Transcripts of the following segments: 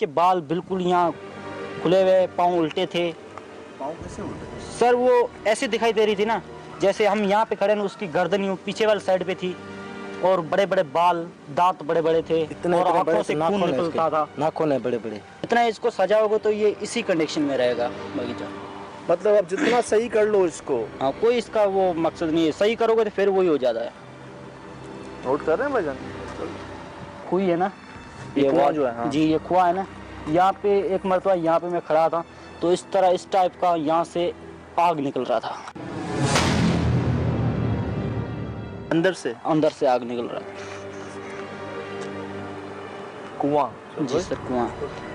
इसके बाल बिल्कुल यहाँ खुले हुए, पाँव उल्टे थे। पाँव कैसे उल्टे? सर वो ऐसे दिखाई दे रही थी ना, जैसे हम यहाँ पे खड़े हैं, उसकी गर्दन यूँ पीछे वाली साइड पे थी और बड़े बड़े बाल, दांत बड़े बड़े थे और आंखों से खून निकलता था। नाखून है बड़े बड़े। इतना इसको सजाओगे तो ये इसी कंडीशन में रहेगा बगीचा। मतलब अब जितना सही कर लो इसको। हाँ, कोई इसका वो मकसद नहीं है, सही करोगे तो फिर वही हो जाता है। नोट कर रहे हैं भाईजान? खुई है ना, ये कुआं जो है, हाँ। जी ये कुआं है ना, यहाँ पे एक मरतबा यहाँ पे मैं खड़ा था तो इस तरह इस टाइप का यहाँ से आग निकल रहा था, अंदर से आग निकल रहा था। कुआं? जी सर कुआं।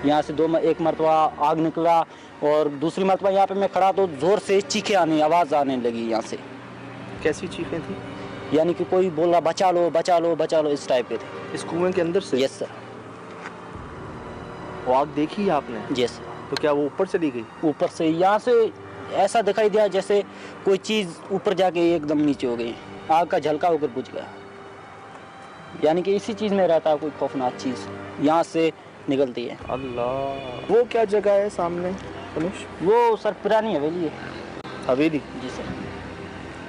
यहाँ से एक मरतबा आग निकला और दूसरी मरतबा यहाँ पे मैं खड़ा तो जोर से चीखें आने, आवाज आने लगी यहाँ से। कैसी चीखें थी? यानी कि कोई बोल रहा बचा लो बचा लो बचा लो, इस टाइप के थे। इस कुएं के अंदर से? Yes sir. वो आग देखी आपने? जी सर। तो क्या वो ऊपर चली गई? ऊपर से यहाँ से ऐसा दिखाई दिया जैसे कोई चीज ऊपर जाके एकदम नीचे हो गई, आग का झलका होकर बुझ गया। यानी कि इसी चीज में रहता है कोई खौफनाक चीज यहाँ से निकलती है। अल्लाह। वो क्या जगह है सामने तनुष? वो सर पुरानी हवेली है। हवेली? जी सर।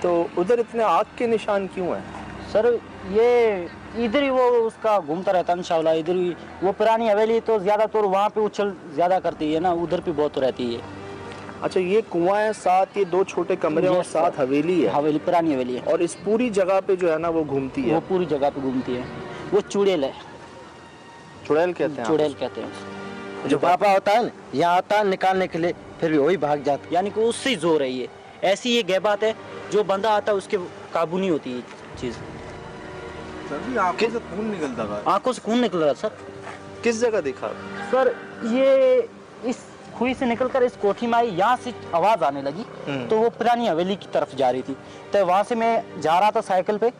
तो उधर इतने आग के निशान क्यों हैं? सर ये इधर ही वो उसका घूमता रहता है इंशाल्लाह, इधर ही वो पुरानी हवेली तो ज़्यादातर वहाँ पे उछल ज़्यादा करती है ना, उधर पे बहुत रहती है। अच्छा, ये कुआं है, साथ ये दो छोटे कमरे और साथ हवेली है? हवेली, पुरानी हवेली है। और इस पूरी जगह पे जो है ना वो घूमती है? वो पूरी जगह पे घूमती है। वो चुड़ैल है। चुड़ैल कहते हैं? चुड़ैल कहते हैं। जो पापा होता है ना, यहाँ आता है निकालने के लिए, फिर भी वही भाग जाता। यानी कि उससे जोर है ये। ऐसी ये गहबात है, जो बंदा आता है उसके काबू नहीं होती ये चीज़। आंखों से खून निकलता था? आंखों से खून निकल रहा सर। किस जगह देखा सर? ये इस खुई से निकलकर इस कोठी में आई, यहाँ से आवाज आने लगी तो वो पुरानी हवेली की तरफ जा रही थी। तो वहां से मैं जा रहा था साइकिल पे,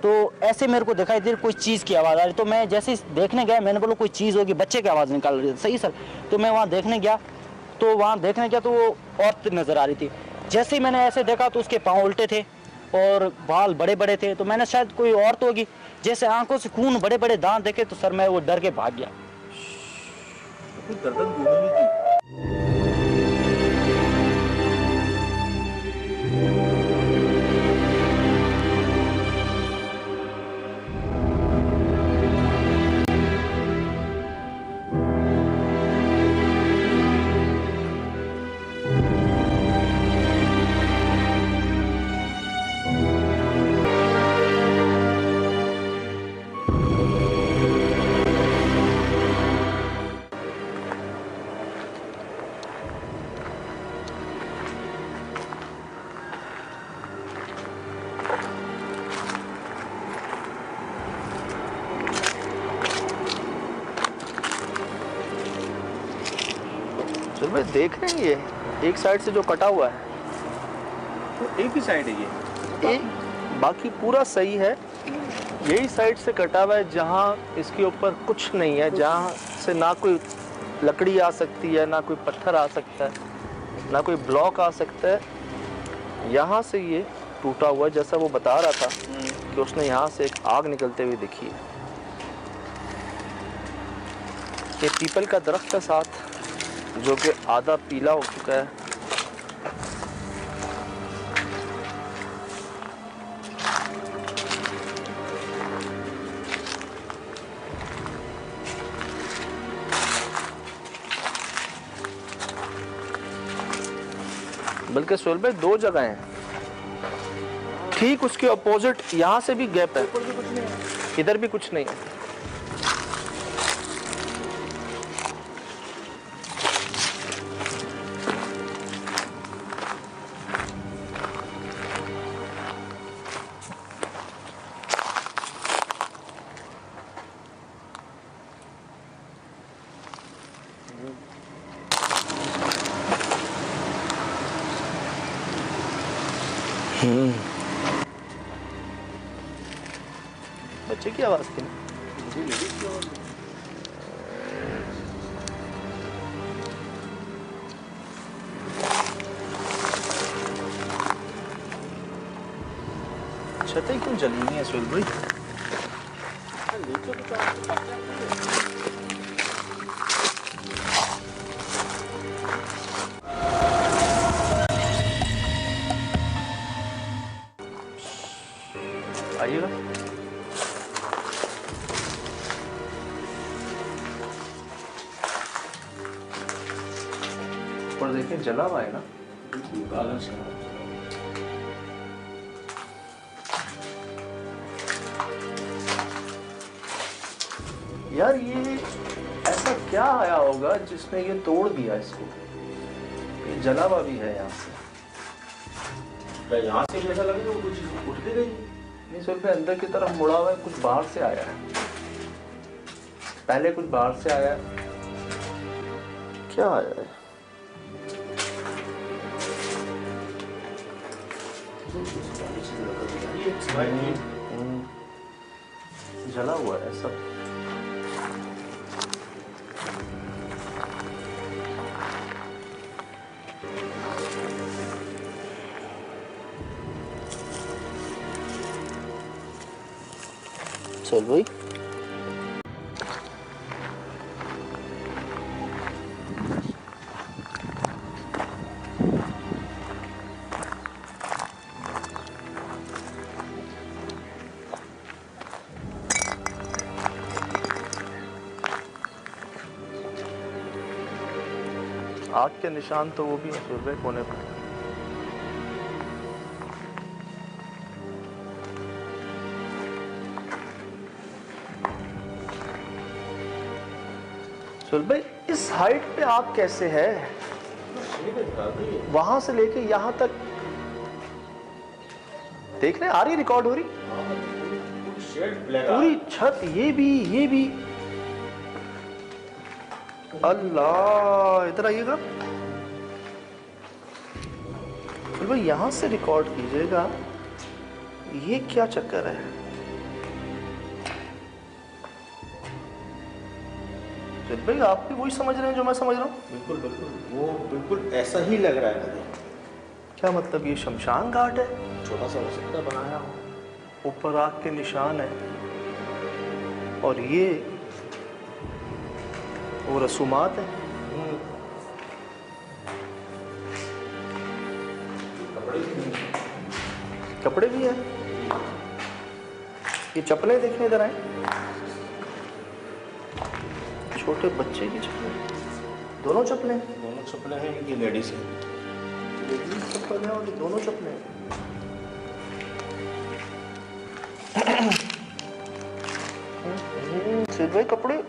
तो ऐसे मेरे को दिखाई दे कोई चीज की आवाज आ रही। तो मैं जैसे देखने गया, मैंने बोला कोई चीज होगी, बच्चे की आवाज निकाल रही थी। सही सर। तो मैं वहाँ देखने गया तो वो औरत नजर आ रही थी। जैसे ही मैंने ऐसे देखा तो उसके पाँव उल्टे थे और बाल बड़े बड़े थे, तो मैंने शायद कोई औरत होगी। जैसे आंखों से खून, बड़े बड़े दांत देखे तो सर मैं वो डर के भाग गया। गर्दन घूमी हुई थी? चल भाई, देख रहे हैं ये एक साइड से जो कटा हुआ है, तो एक ही साइड है ये? एक बाकी पूरा सही है। यही साइड से कटा हुआ है जहाँ इसके ऊपर कुछ नहीं है, जहाँ से ना कोई लकड़ी आ सकती है, ना कोई पत्थर आ सकता है, ना कोई ब्लॉक आ सकता है। यहाँ से ये टूटा हुआ है, जैसा वो बता रहा था कि उसने यहाँ से एक आग निकलते हुए देखी है। ये पीपल का दरख्त के साथ जो कि आधा पीला हो चुका है। बल्कि सोहेल भाई, दो जगह हैं, ठीक उसके अपोजिट यहाँ से भी गैप है, इधर भी कुछ नहीं है। बच्चे की आवाज थी। छतें क्यों जली हुई हैं सोहेल भाई? ऊपर देखें जला हुआ है ना। काला सा। यार ये ऐसा क्या आया होगा जिसने ये तोड़ दिया इसको? ये जला हुआ भी है यहाँ से। क्या यहाँ से भी ऐसा लगे तो कुछ उठ के गई? नहीं सिर्फ अंदर की तरफ मुड़ा हुआ है, कुछ बाहर से आया है। पहले कुछ बाहर से आया है, क्या आया है? जला हुआ है सब। चल भाई आग के निशान तो वो भी है सुरभि कोने पर। सुरभि इस हाइट पे आग कैसे है? वहां से लेके यहां तक देख रहे हैं, आ रही रिकॉर्ड हो रही पूरी छत, ये भी। अल्लाह इधर आइएगा भाई, यहां से रिकॉर्ड कीजिएगा। ये क्या चक्कर है? भाई आप भी वही समझ रहे हैं जो मैं समझ रहा हूँ? बिल्कुल बिल्कुल, वो बिल्कुल ऐसा ही लग रहा है मुझे। क्या मतलब ये शमशान घाट है? छोटा सा हो सकता है बनाया हो। ऊपर आग के निशान है और ये वो रसूमात है। कपड़े भी है। ये चप्पलें देखें, इधर आए। छोटे बच्चे की चप्पलें, दोनों चप्पलें हैं, ये लेडीज है। लेडीज चप्पल है और ये दोनों चप्पलें हैं। सिर्फ भाई कपड़े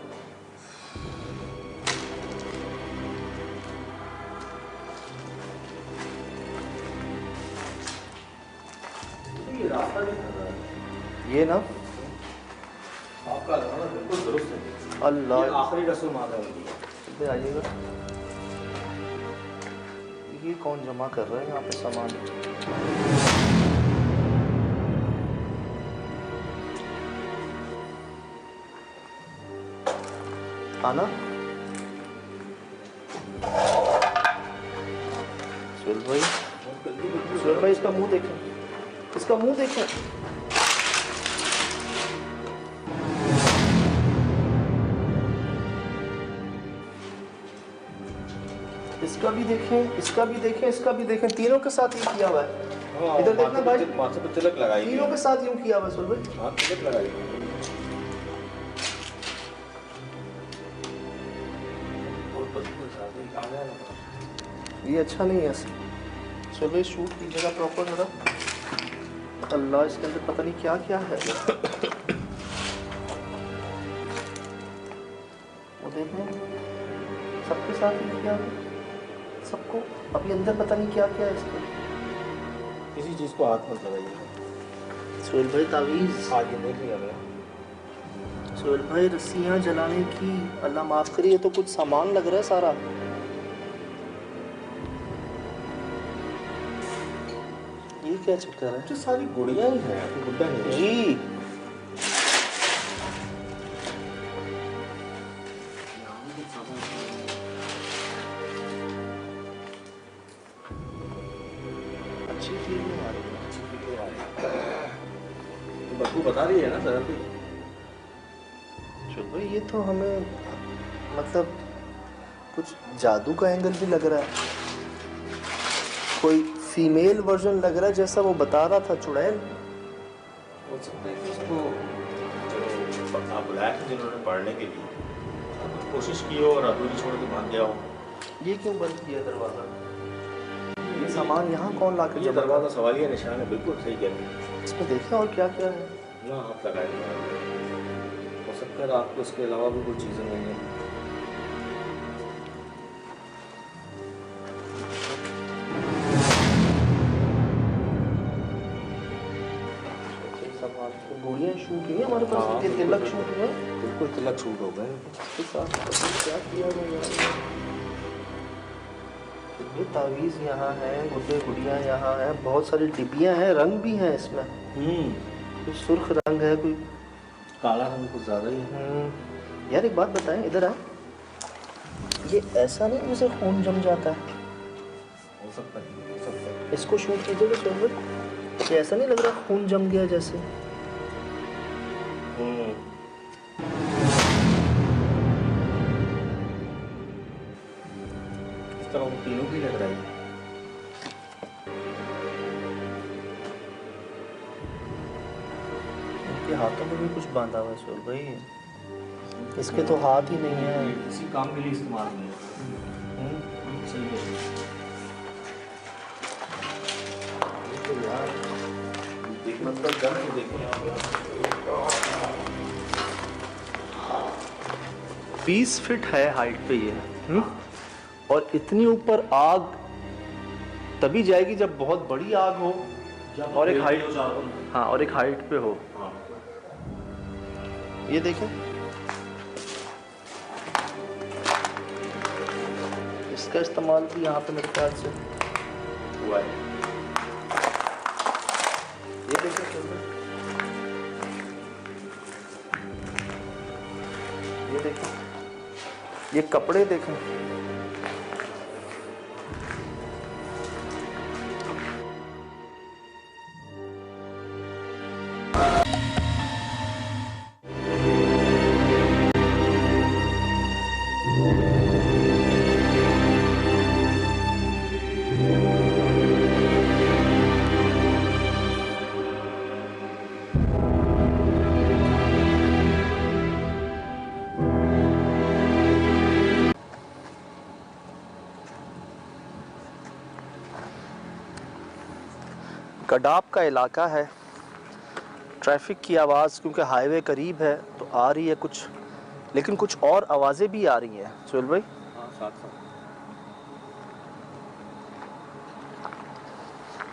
ये ना आपका लगाना बिल्कुल दुरुस्त है। अल्लाह ये आखिरी रस्म आता है उनकी। इधर आइएगा। ये कौन जमा कर रहा है यहाँ पे सामान? आना सुहेल भाई इसका मुंह देखें, इसका मुंह देखें। इसका भी देखें, इसका भी देखें, इसका भी देखें, तीनों के साथ ये किया हुआ है। इधर देखना भाई, माथे पे तिलक लगाई, तीनों के साथ यूं किया हुआ है सुहेल भाई। हाँ तिलक लगाई। ये अच्छा नहीं है। सुहेल भाई शूट कीजिएगा प्रॉपर जरा। अल्लाह इसके अंदर पता नहीं क्या क्या है। वो देखें, सबके साथ ही किया है, सबको। अभी अंदर पता नहीं क्या क्या है इसके। किसी चीज को हाथ मत लगाइए। सुहेल भाई तावीज़ आगे देख लिया गया। सुहेल भाई रस्सियाँ जलाने की, अल्लाह माफ करिए, तो कुछ सामान लग रहा है सारा। ये क्या चक्कर है? जो सारी गुड़िया ही है, गुड्डा नहीं है। जी अच्छी फीलिंग आ रही है, अच्छी फीलिंग आ रही है। तो बदबू बता रही है ना सर अभी। चलो भाई ये तो हमें मतलब कुछ जादू का एंगल भी लग रहा है। कोई फीमेल वर्जन लग रहा है जैसा वो बता रहा था चुड़ैल। हो सकता है कि उसको जो आप बुलाए थे जिन्होंने पढ़ने के लिए, कोशिश की हो और अधूरी छोड़ के भाग गया हो। ये क्यों बंद किया दरवाजा? ये सामान यहाँ कौन ला के ये जमा? दरवाजा सवालिया निशान है, बिल्कुल सही कह रहे हैं। इसमें देखें और क्या क्या है। ना हाथ लगाए, हो सकता है आपको इसके अलावा भी कुछ चीज़ें नहीं है। सामान तो गोलियाँ शूट हुई हैं हमारे पास, हाँ, ये तिलक शूट हुआ है। बिल्कुल तिलक छूट हो गए। इसके साथ क्या किया गया? ये तावीज़ यहाँ है, गुड्डे गुड़ियाँ यहाँ हैं, बहुत सारी डिब्बियाँ हैं, रंग भी हैं इसमें। कोई सुर्ख रंग है, कोई काला रंग कुछ ज़्यादा ही है। यार एक बात बताएं, इधर आ। ये ऐसा नहीं जैसे खून जम जाता है? हो सकता है, हो सकता है। इसको शूट कीजिएगा सोहबत, ये ऐसा नहीं लग रहा खून जम गया जैसे? इस तरह वो तीनों की लग रहा है। इनके हाथों में भी कुछ बांधा हुआ है सोहल भाई, इसके तो हाथ ही नहीं है। किसी काम के लिए इस्तेमाल नहीं है। सही है। ये तो यार देखना मतलब जम के देखो। 20 फीट है हाइट पे ये। और इतनी ऊपर आग तभी जाएगी जब बहुत बड़ी आग हो और एक हाइट, हाँ, और एक हाइट पे हो। ये देखें, इसका इस्तेमाल भी यहाँ पे मेरे ख्याल से हुआ है। ये देखें चल, ये देखें, ये कपड़े देखें। गडाप का इलाका है, ट्रैफिक की आवाज़ क्योंकि हाईवे करीब है तो आ रही है कुछ, लेकिन कुछ और आवाज़ें भी आ रही हैं सोहेल भाई। हाँ, साथ साथ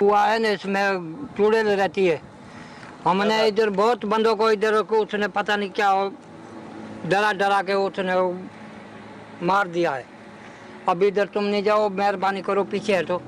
हुआ है ना, इसमें चुड़ैल रहती है। हमने इधर बहुत बंदों को इधर को उसने पता नहीं क्या डरा डरा के उसने मार दिया है। अब इधर तुम नहीं जाओ, मेहरबानी करो, पीछे है तो।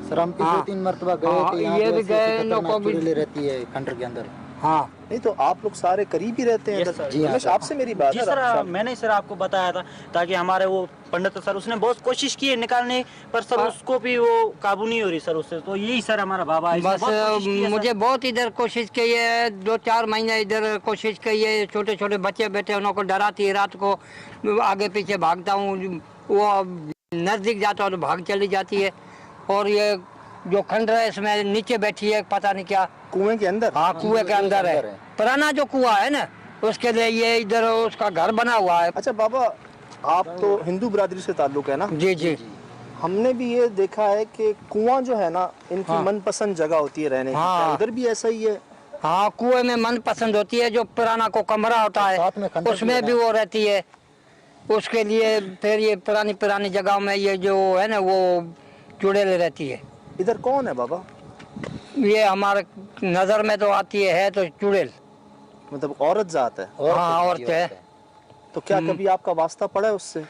सर हम हाँ। 2-3 मरतबा गए हाँ, थे यहाँ ये पे, भी ऐसी गए, इन लोगों खतरनाक को भी- चुड़ैलें रहती है खंडर के अंदर। हाँ, नहीं तो आप लोग सारे करीब ही रहते हैं Yes, इधर। sir. जी हाँ, रमेश, सर। आपसे मेरी बात जी है। सर, मैंने सर आपको बताया था ताकि हमारे वो पंडित सर, उसने बहुत कोशिश की है निकालने, पर सर उसको भी वो काबू नहीं हो रही सर उससे। तो यही सर हमारा बाबा है, इसने बस बहुत कोशिश की है, सर। मुझे बहुत इधर कोशिश की है, 2-4 महीने इधर कोशिश की है। छोटे छोटे बच्चे बैठे उनको डराती है, रात को आगे पीछे भागता हूँ, वो नज़दीक जाता हूँ तो भाग चली जाती है। और ये जो खंडर है इसमें नीचे बैठी है, पता नहीं क्या। कुएं के अंदर? हाँ, कुएं के अंदर है। पुराना जो कुआं है ना, उसके लिए ये इधर उसका घर बना हुआ है। अच्छा बाबा, आप तो हिंदू बिरादरी से ताल्लुक है ना? जी जी। हमने भी ये देखा है कि कुआं जो है ना, इनकी हाँ। मनपसंद जगह होती है रहने की। हाँ। क्या उधर भी ऐसा ही है? हाँ, कुएं में मन पसंद होती है, जो पुराना को कमरा होता साथ में है खंडर भी उसमें है भी ना। वो रहती है। उसके लिए फिर ये पुरानी पुरानी जगहों में ये जो है ना वो चुड़ैल रहती है। इधर कौन है बाबा? ये हमारे नज़र में तो आती है तो चुड़ैल। मतलब औरत जात है? हाँ, औरत है। तो क्या कभी आपका वास्ता पड़ा है उससे?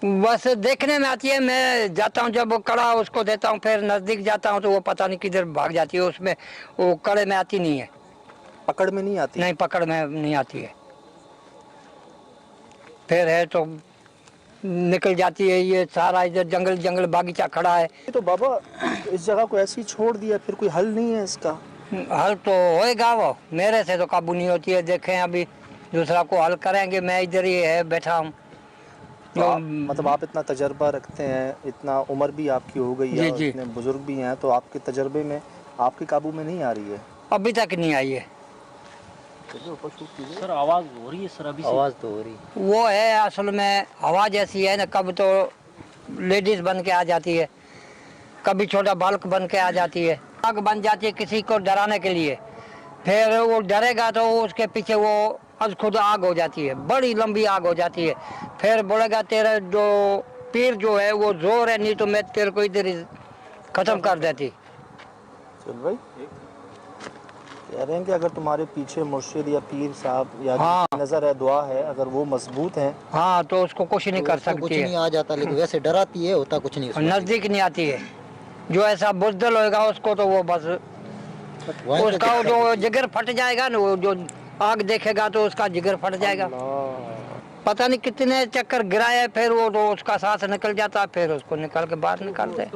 बस देखने में आती है, मैं जाता हूँ जब वो कड़ा उसको देता हूँ, फिर नज़दीक जाता हूँ तो वो पता नहीं किधर भाग जाती है। उसमें वो कड़े में आती नहीं है। पकड़ में नहीं आती? नहीं, पकड़ में नहीं आती है। फिर है तो निकल जाती है। ये सारा इधर जंगल जंगल बागीचा खड़ा है। तो बाबा इस जगह को ऐसे ही छोड़ दिया, फिर कोई हल नहीं है इसका? हल तो होएगा, वो मेरे से तो काबू नहीं होती है। देखें अभी दूसरा को हल करेंगे, मैं इधर ही है बैठा हूँ। तो मतलब आप इतना तजर्बा रखते हैं, इतना उम्र भी आपकी हो गई है जी, और जी। इतने बुजुर्ग भी हैं, तो आपके तजर्बे में आपके काबू में नहीं आ रही है? अभी तक नहीं आई है। सर आवाज हो रही है सर अभी से। आवाज तो हो रही। वो है असल में आवाज़ ऐसी है ना, कब तो लेडीज बन के आ जाती है, कभी छोटा बालक बन के आ जाती है, आग बन जाती है किसी को डराने के लिए। फिर वो डरेगा तो उसके पीछे वो आज खुद आग हो जाती है, बड़ी लंबी आग हो जाती है। फिर बोलेगा तेरा जो पीर जो है वो जोर है, नहीं तो मैं तेरे को इधर ही खत्म कर देती। चल भाई कह रहे हैं कि अगर तुम्हारे पीछे मुर्शिद या पीर साहब या हाँ। नजर है, दुआ है, अगर वो मजबूत है हाँ तो उसको कुछ नहीं कर उसको कुछ सकती नहीं है, आ जाता, लेकिन वैसे डराती है, होता कुछ नहीं उसमें। नजदीक नहीं आती है। जो ऐसा बुजदिल होएगा उसको तो वो बस वहीं पे उसका दिक्कत जो होती है। जिगर फट जाएगा ना, वो जो आग देखेगा तो उसका जिगर फट जाएगा। पता नहीं कितने चक्कर गिराए, फिर वो तो उसका सांस निकल जाता, फिर उसको निकाल के बाहर निकालते।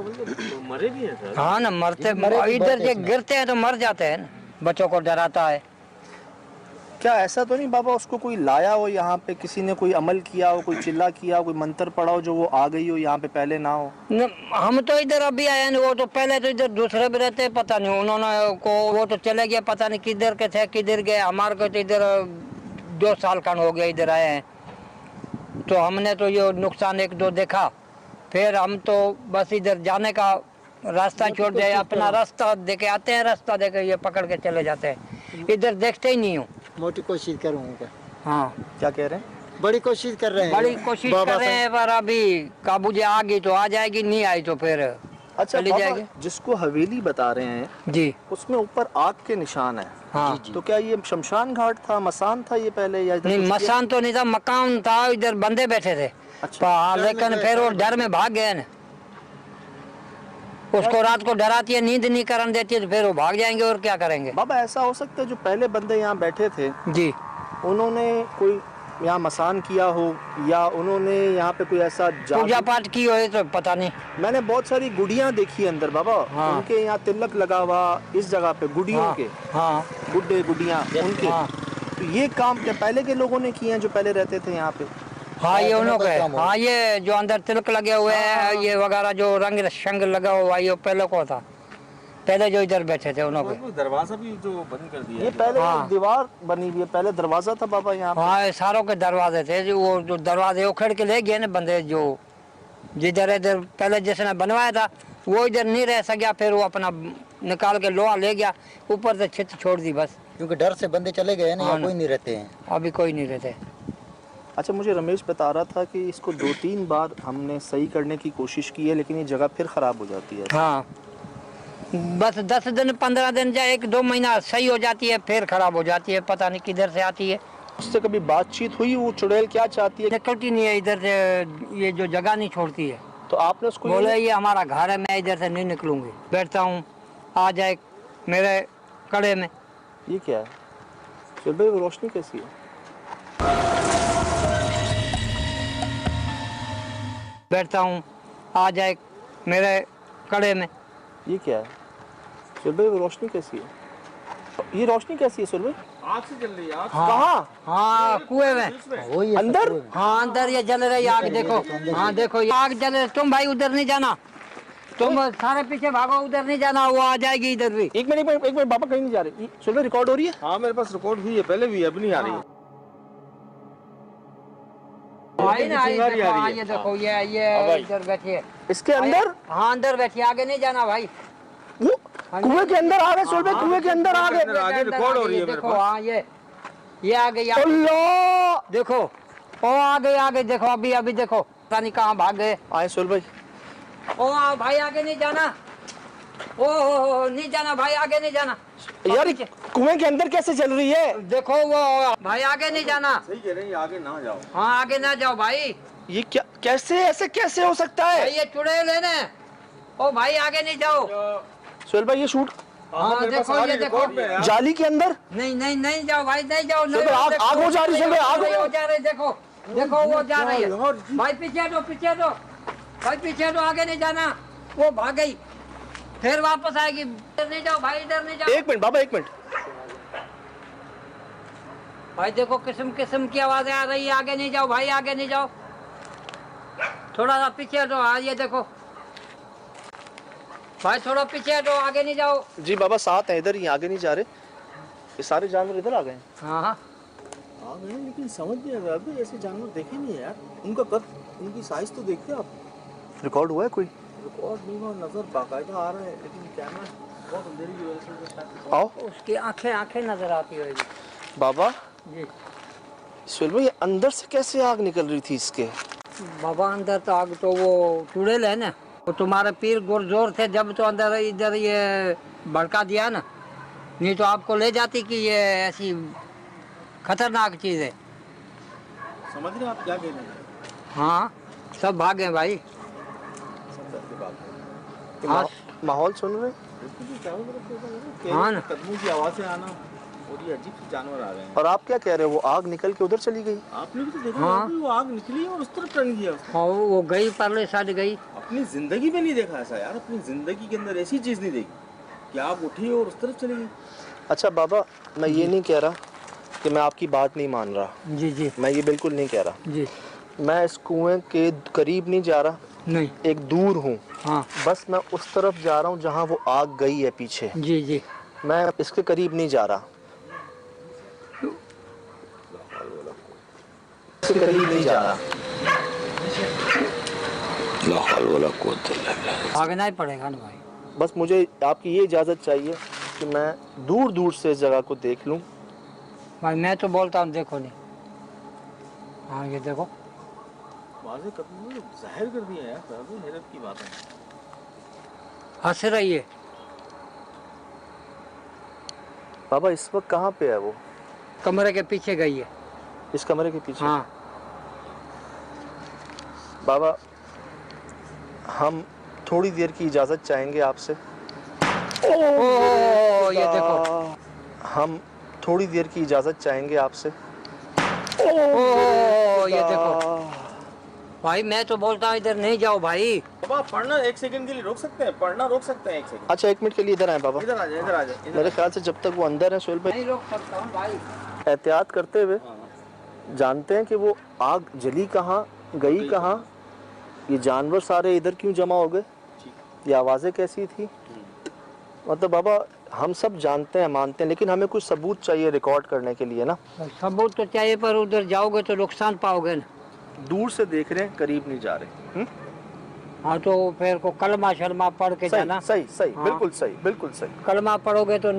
मरे भी हैं सर? हाँ ना, मरते मरे भी इधर बहुत से है इसमें। गिरते हैं तो मर जाते हैं ना, बच्चों को डराता है। क्या ऐसा तो नहीं बाबा उसको कोई लाया हो यहाँ पे, किसी ने कोई अमल किया हो, कोई चिल्ला किया हो, कोई मंत्र पड़ा हो जो वो आ गई हो यहाँ पे, पहले ना हो? हम तो इधर अभी आए ना, वो तो पहले तो इधर दूसरे भी रहते, पता नहीं उन्होंने को वो तो चले गए, पता नहीं किधर के थे किधर गए। हमारे को तो इधर 2 साल खंड हो गया इधर आए हैं, तो हमने तो ये नुकसान 1-2 देखा। फिर हम तो बस इधर जाने का रास्ता छोड़ दे, अपना रास्ता देके आते हैं, रास्ता देके ये पकड़ के चले जाते हैं, इधर देखते ही नहीं हूँ। मोटी कोशिश करूँगा। हाँ क्या कह रहे हैं? बड़ी कोशिश कर रहे हैं, बड़ी कोशिश बाबा कर रहे हैं, पर अभी काबू जे आ गई तो आ जाएगी, नहीं आई तो फिर अच्छा चली बाबा, जाएगी। जिसको हवेली बता रहे हैं जी उसमें ऊपर आग के निशान है, हाँ। तो क्या ये शमशान घाट था, मसान था ये पहले, या इधर नहीं, कुछ किया? मसान तो नहीं था, मकान था, इधर बंदे बैठे थे। अच्छा। हाँ, लेकिन फिर वो डर में भाग गए ना, उसको रात को डराती है, नींद नहीं करने देती है, तो फिर वो भाग जाएंगे और क्या करेंगे। बाबा ऐसा हो सकता है जो पहले बंदे यहाँ बैठे थे जी उन्होंने कोई यहाँ मसान किया हो, या उन्होंने यहाँ पे कोई ऐसा पूजा जादू? पाठ की हो तो पता नहीं। मैंने बहुत सारी गुड़ियाँ देखी अंदर बाबा, हाँ। उनके यहाँ तिलक लगा हुआ इस जगह पे, गुड़ियों हाँ के, हाँ गुड्डे गुड़ियाँ उनके। हाँ तो ये काम क्या पहले के लोगों ने किए हैं जो पहले रहते थे यहाँ पे? हाँ, ये अपना उन्हों कोई के, काम हो। हाँ ये जो अंदर तिलक लगे हुए हैं, ये वगैरह जो रंग शंग लगा हुआ है, ये पहले को था, पहले जो इधर बैठे थे उन्हों के। दरवाजा भी जो बंद कर दिया ये पहले हाँ। दीवार बनी हुई है, पहले दरवाजा था बाबा यहाँ पे। हाँ, ये सारों के दरवाजे थे, जो वो जो दरवाजे उखेड़ के ले गए ना बंदे, जो जिधर इधर पहले जिसने बनवाया था वो इधर नहीं रह सका, फिर वो अपना निकाल के लोहा ले गया, ऊपर से छत छोड़ दी बस। क्योंकि डर से बंदे चले गए ना, हाँ यहाँ ना। कोई नहीं रहते हैं। अभी कोई नहीं रहते। अच्छा, मुझे रमेश बता रहा था कि इसको 2-3 बार हमने सही करने की कोशिश की है, लेकिन ये जगह फिर खराब हो जाती है। हाँ, बस 10 दिन 15 दिन या 1-2 महीना सही हो जाती है, फिर खराब हो जाती है, पता नहीं किधर से आती है। उससे कभी बातचीत हुई? वो चुड़ैल क्या चाहती है? निकलती नहीं है इधर से, ये जो जगह नहीं छोड़ती है। तो आपने उसको बोले ये हमारा घर है, मैं इधर से नहीं निकलूंगी, बैठता हूँ, आ जाए मेरे कड़े में। ये क्या है? चल भाई, वो रोशनी कैसी है? बैठता हूँ, आ जाए मेरे कड़े में। ये क्या है? चल भाई, वो रोशनी कैसी है? ये रोशनी कैसी है सुर भाई? आग से जल रही है आग। कहाँ? हाँ, कुएं में। वही है, अंदर? सब कुएं में। हाँ, अंदर ये जल रही आग, देखो। हाँ देखो, ये आग जल रही। तुम भाई उधर नहीं जाना, तुम सारे पीछे भागो, उधर नहीं जाना, वो आ जाएगी इधर भी। एक मिनट बाबा, कहीं नहीं जा रहे। सुन भाई, रिकॉर्ड हो रही है? हाँ मेरे पास रिकॉर्ड हुई है, पहले भी है, अब नहीं आ रही है। आई ना, आई चिंगारी देखो, आ रही हाँ, है। ये देखो, ये इधर बैठी है। इसके अंदर? हाँ, अंदर बैठी, आगे नहीं जाना भाई। वो कुएं के अंदर आ गए सुर भाई, कुएं के अंदर आ गए। अंदर आगे रिकॉर्ड हो रही है मेरे देखो, पास। हाँ, ये आ गई, अल्लाह! देखो, ओ आ गई, देखो, अभी देखो, पता नहीं कहाँ भाग गए। आए सुर भाई। ओ भाई, आगे नहीं जाना, ओ नहीं जाना भाई, आगे नहीं जाना यार, कुएं के अंदर कैसे चल रही है? देखो, वो भाई आगे नहीं जाना। सही कह रहे हैं, आगे ना जाओ। हाँ, आगे ना जाओ भाई, ये क्या, कैसे, ऐसे कैसे हो सकता भाई है? ये चुड़ैल है ना। ओ भाई, आगे नहीं जाओ। सुहेल भाई, ये शूट हाँ, मेरे पास देखो, आ ये रही देखो, रिकॉर्ड में है। जाली के अंदर? नहीं जाओ भाई, नहीं जाओ, नहीं सुन, आग- देखो, आग हो जा रही है, सुन, आग हो जा रही है, देखो वो जा रही है। भाई पीछे दो, भाई पीछे दो, आगे नहीं जाना, वो भाग गई, फिर वापस आएगी। इधर नहीं जाओ भाई, इधर नहीं जाओ। एक मिनट बाबा, एक मिनट। भाई देखो, किस्म किस्म की आवाजें आ रही है, आगे नहीं जाओ भाई, आगे नहीं जाओ, थोड़ा सा पीछे हटो। हाँ, ये देखो भाई, थोड़ा पीछे हटो, आगे नहीं जाओ। जी बाबा, साथ है, इधर ही, आगे नहीं जा रहे। ये सारे जानवर इधर आ गए हैं। हाँ हाँ, आ गए लेकिन समझ नहीं आ रहा, अभी ऐसे जानवर देखे नहीं है यार। उनका कद, उनकी साइज तो देखते आप। रिकॉर्ड हुआ है कोई? रिकॉर्ड नहीं हुआ, नजर बाकायदा आ रहा है, लेकिन कैमरा बहुत अंधेरी की वजह से शायद। आओ उसकी आंखें आंखें नजर आती होगी। बाबा, जी सुहेल भाई अंदर से कैसे आग निकल रही थी इसके? बाबा अंदर तो आग तो वो चुड़ैल है ना, वो तुम्हारे पीर गुरजोर थे जब तो अंदर इधर ये भड़का दिया ना, नहीं तो आपको ले जाती कि ये ऐसी खतरनाक चीज़ है। समझ रहे हैं आप क्या कह रहे हैं? हाँ सब भागे भाई। सब डर के बात है। हाँ माहौल सुन रहे? बिल्कुल भी चारों तरफ से ऐसा लग रहा है, हाँ ना। कदमों की आवाज़ें आना और ये अजीब से जानवर आ रहे हैं। और आप क्या कह रहे हो, वो आग निकल के उधर चली गई? आपने भी तो देखा हाँ। होगा कि वो आग निकली और उस तरफ टर्न किया उसने। हाँ वो गई परले साइड गई। अपनी जिंदगी में नहीं देखा ऐसा यार, अपनी जिंदगी के अंदर ऐसी चीज नहीं देखी कि आग उठी और उस तरफ चली गई। अच्छा बाबा, मैं ये नहीं कह रहा कि मैं आपकी बात नहीं मान रहा, जी जी मैं ये बिल्कुल नहीं कह रहा। जी। मैं इस कुएं के करीब नहीं जा रहा, नहीं। एक दूर हूँ। हाँ बस मैं उस तरफ जा रहा हूँ जहाँ वो आग गई है पीछे, जी जी। मैं इसके करीब नहीं जा रहा, इसके करीब नहीं जा रहा। भागना ही पड़ेगा ना भाई। बस मुझे आपकी ये इजाज़त चाहिए कि मैं दूर दूर से इस जगह को देख लूँ। भाई मैं तो बोलता हूँ देखो नहीं। हाँ ये देखो। वाज़ेह कदमों ने जाहिर कर दिया यार, साहब हैरत की बात है। हंस रही है। बाबा इस वक्त कहाँ पे है वो? कमरे के पीछे गई है। इस कमरे के पीछे? हाँ बाबा हम थोड़ी देर की इजाज़त चाहेंगे आपसे। ओ ये देखो। हम थोड़ी देर की इजाज़त चाहेंगे आपसे। ओ ये देखो। भाई मैं तो बोलता हूँ इधर नहीं जाओ भाई। बाबा आप पढ़ना एक सेकंड के लिए रोक सकते हैं, पढ़ना रोक सकते हैं एक सेकंड। अच्छा 1 मिनट के लिए इधर आए बाबा। इधर आ जाए, इधर आ जाए। मेरे ख्याल से जब तक वो अंदर है सुहेल भाई, नहीं रोक सकता हूँ भाई। एहतियात करते हुए जानते हैं कि वो आग जली कहाँ, गई कहाँ, ये जानवर सारे इधर क्यों जमा हो गए, ये आवाज़ें कैसी थी। मतलब बाबा हम सब जानते हैं, मानते हैं, लेकिन हमें कुछ सबूत चाहिए रिकॉर्ड करने के लिए ना। सबूत तो चाहिए पर उधर जाओगे तो नुकसान पाओगे ना। दूर से देख रहे हैं, करीब नहीं जा रहे। हाँ तो फिर को कलमा शर्मा पढ़ के जाना। सही सही सही, हाँ। बिल्कुल सही, बिल्कुल सही। कलमा पढ़ोगे तो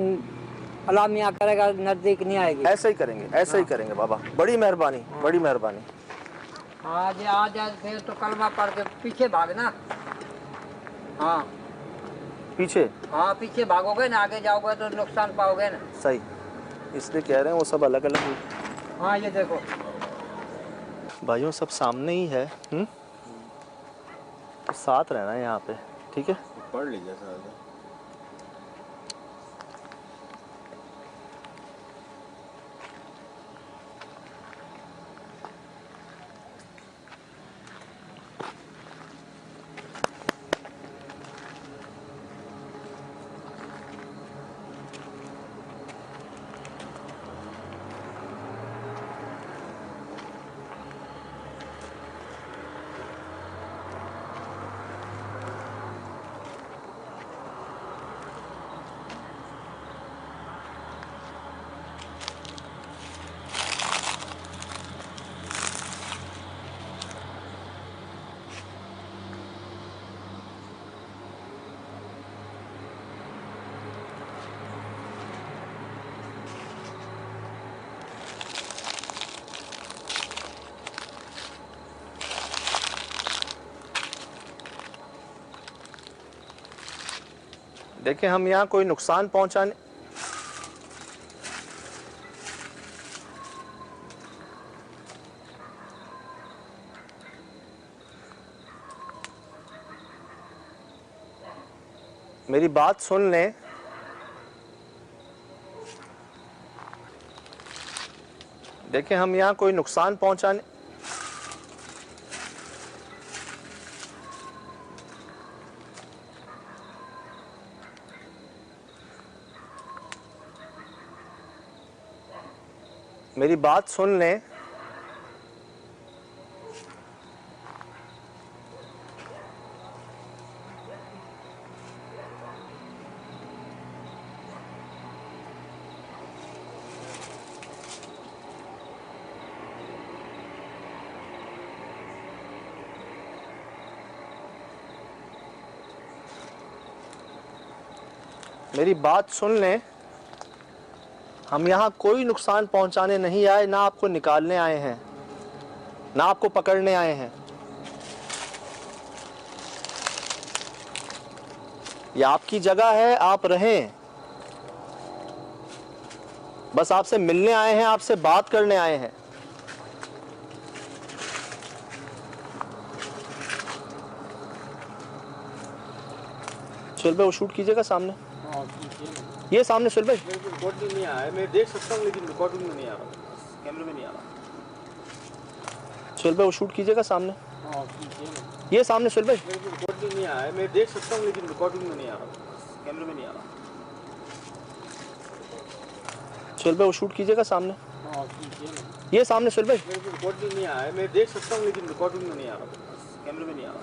अल्लाह मियाँ करेगा, नजदीक नहीं आएगी। ऐसा ही करेंगे, ऐसा ही करेंगे बाबा, बड़ी मेहरबानी, बड़ी मेहरबानी। आज फिर तो कलमा पढ़ के पीछे भागना। हाँ पीछे? हाँ पीछे भागोगे ना, आगे जाओगे तो नुकसान पाओगे ना। सही, इसलिए कह रहे हैं वो सब अलग अलग हुई। हाँ ये देखो भाइयों सब सामने ही है। तो साथ रहना है यहाँ पे, ठीक है? पढ़ लीजिए सर। देखें हम यहाँ कोई नुकसान पहुँचाने, मेरी बात सुन लें। देखें हम यहाँ कोई नुकसान पहुँचाने, मेरी बात सुन लें। मेरी बात सुन लें, हम यहाँ कोई नुकसान पहुंचाने नहीं आए, ना आपको निकालने आए हैं, ना आपको पकड़ने आए हैं। ये आपकी जगह है, आप रहें। बस आपसे मिलने आए हैं, आपसे बात करने आए हैं। सुहेल भाई वो शूट कीजिएगा सामने, ये सामने सुहेल भाई। रिकॉर्डिंग नहीं आया है, मैं देख सकता हूँ लेकिन रिकॉर्डिंग में नहीं आ रहा, कैमरे में नहीं आ रहा। सुहेल भाई वो शूट कीजिएगा सामने, ये सामने सुहेल भाई। रिकॉर्डिंग नहीं आया है, मैं देख सकता हूँ लेकिन रिकॉर्डिंग में नहीं आ रहा, कैमरे में नहीं आ रहा। सुहेल भाई वो शूट कीजिएगा सामने, ये सामने सुहेल भाई। रिकॉर्डिंग नहीं आया है, मैं देख सकता हूँ लेकिन रिकॉर्डिंग में नहीं आ रहा, कैमरे में नहीं आ रहा।